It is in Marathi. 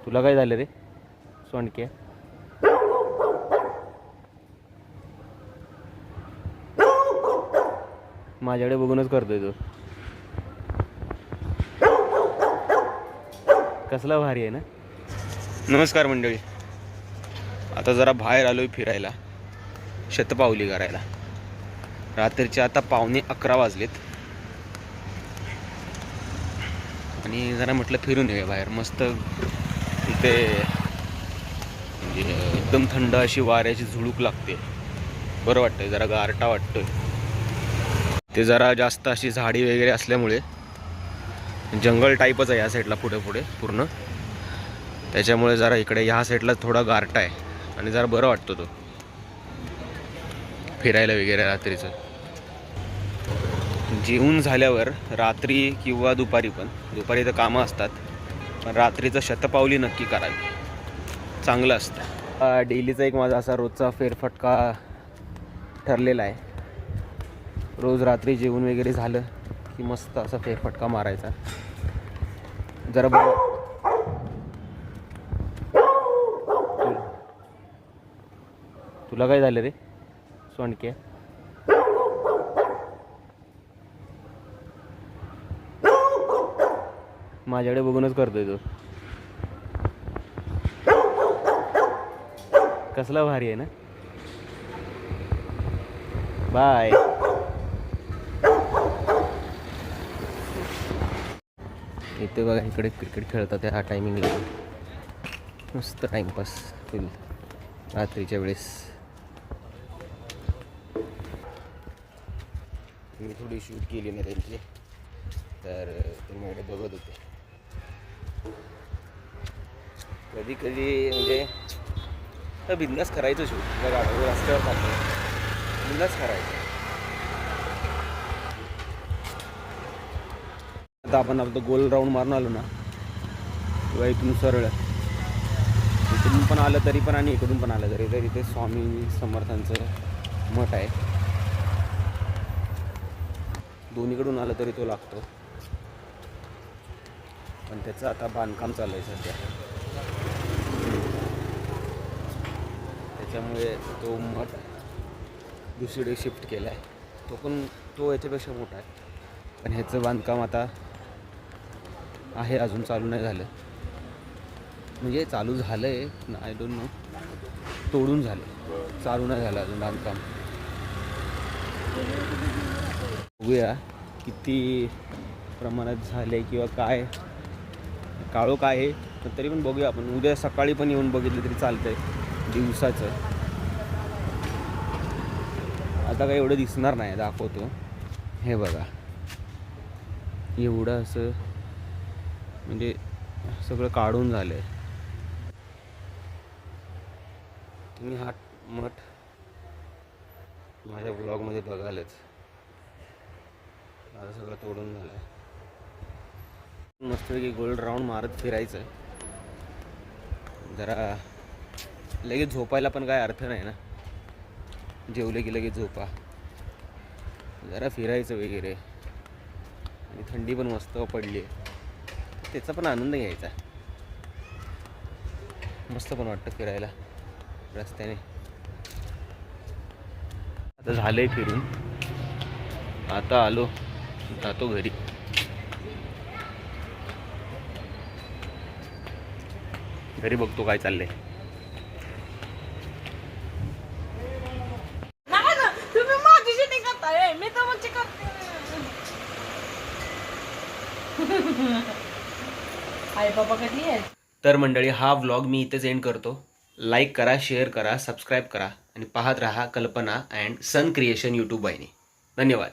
तुला काय झालं रे सोंडके? माझ्याकडे बघूनच करतोय तो. कसला भारी आहे ना. नमस्कार मंडळी, आता जरा बाहेर आलोय फिरायला, शतपावली करायला. रात्रीचे आता 11:15 वाजलेत आणि जरा म्हटलं फिरून येऊया बाहेर. मस्त इथे म्हणजे एकदम थंड अशी वाऱ्याची झुळूक लागते, बरं वाटतंय, जरा गारटा वाटतोय. ते जरा जास्त अशी झाडी वगैरे असल्यामुळे जंगल टाईपच आहे या साईडला, पुढे पुढे पूर्ण. त्याच्यामुळे जरा इकडे ह्या साईडला थोडा गारटा आहे आणि जरा बरं वाटतो तो फिरायला वगैरे रात्रीचं. जेवून झाल्यावर रात्री किंवा दुपारी तर कामं असतात, पण रात्रीचं शतपावली नक्की करावी, चांगलं असतं. डेलीचा एक माझा असा रोजचा फेरफटका ठरलेला आहे. रोज रात्री जेवून वगैरे झालं की मस्त असा फेरफटका मारायचा. जरा बरं. तुला काय झालं रे सोंडके? माझ्याकडे बघूनच करतोय तो. कसला भारी आहे ना. बाय. इथे बघा, इकडे क्रिकेट खेळतात ह्या टायमिंगला. मस्त टाइमपास फुल रात्रीच्या वेळेस. मी थोडी शूट केली नाही त्यांची, तर तुम्ही इकडे बघत होते. कधी कधी म्हणजे बिंदास करायचं शूट. बघा रस्त्यावर चालतो, बिंदास करायचं. आता आपण आपलं गोल राऊंड मारून आलो ना, किंवा इथून सरळ इकडून पण आलं तरी पण आणि इकडून पण आलं तरी, तर इथे स्वामी समर्थांचं मठ आहे. दोन्हीकडून आलं तरी तो लागतो, पण त्याचं आता बांधकाम चालू आहे सध्या. त्याच्यामुळे तो मठ दुसरीकडे शिफ्ट केला आहे. तो याच्यापेक्षा मोठा आहे, पण ह्याचं बांधकाम आता आहे, अजून चालू नाही झालं. म्हणजे चालू झालं आहे, आय डोंट नो, तोडून झालं, चालू नाही झालं अजून बांधकाम. बघूया किती प्रमाणात झाले किंवा काय काळो काय आहे, पण तरी पण बघूया. आपण उद्या सकाळी पण येऊन बघितलं तरी चालतंय, दिवसाचं. आता काय एवढं दिसणार नाही, दाखवतो. हे बघा, एवढं असं म्हणजे सगळं काढून झालं आहे. तुम्ही हा मठ माझ्या ब्लॉगमध्ये बघालच. आता सगळं तोडून झालं आहे. मस्तपैकी गोल राऊंड मारत फिरायचं. जरा लगेच झोपायला पण काय अर्थ नाही ना, जेवले की लगेच झोपा. जरा फिरायचं वगैरे, आणि थंडी पण मस्त पडली आहे, त्याचा पण आनंद घ्यायचा. मस्त पण वाटतं फिरायला रस्त्याने. आता झालंय फिरून, आता आलो, जातो घरी. घरी बघतो काय चाललंय. तर मंडळी, हा व्लॉग मी इथेच एंड करतो. लाईक करा, शेअर करा, सबस्क्राईब करा आणि पाहत रहा कल्पना अँड सन क्रिएशन यूट्यूब वाहिनी. धन्यवाद.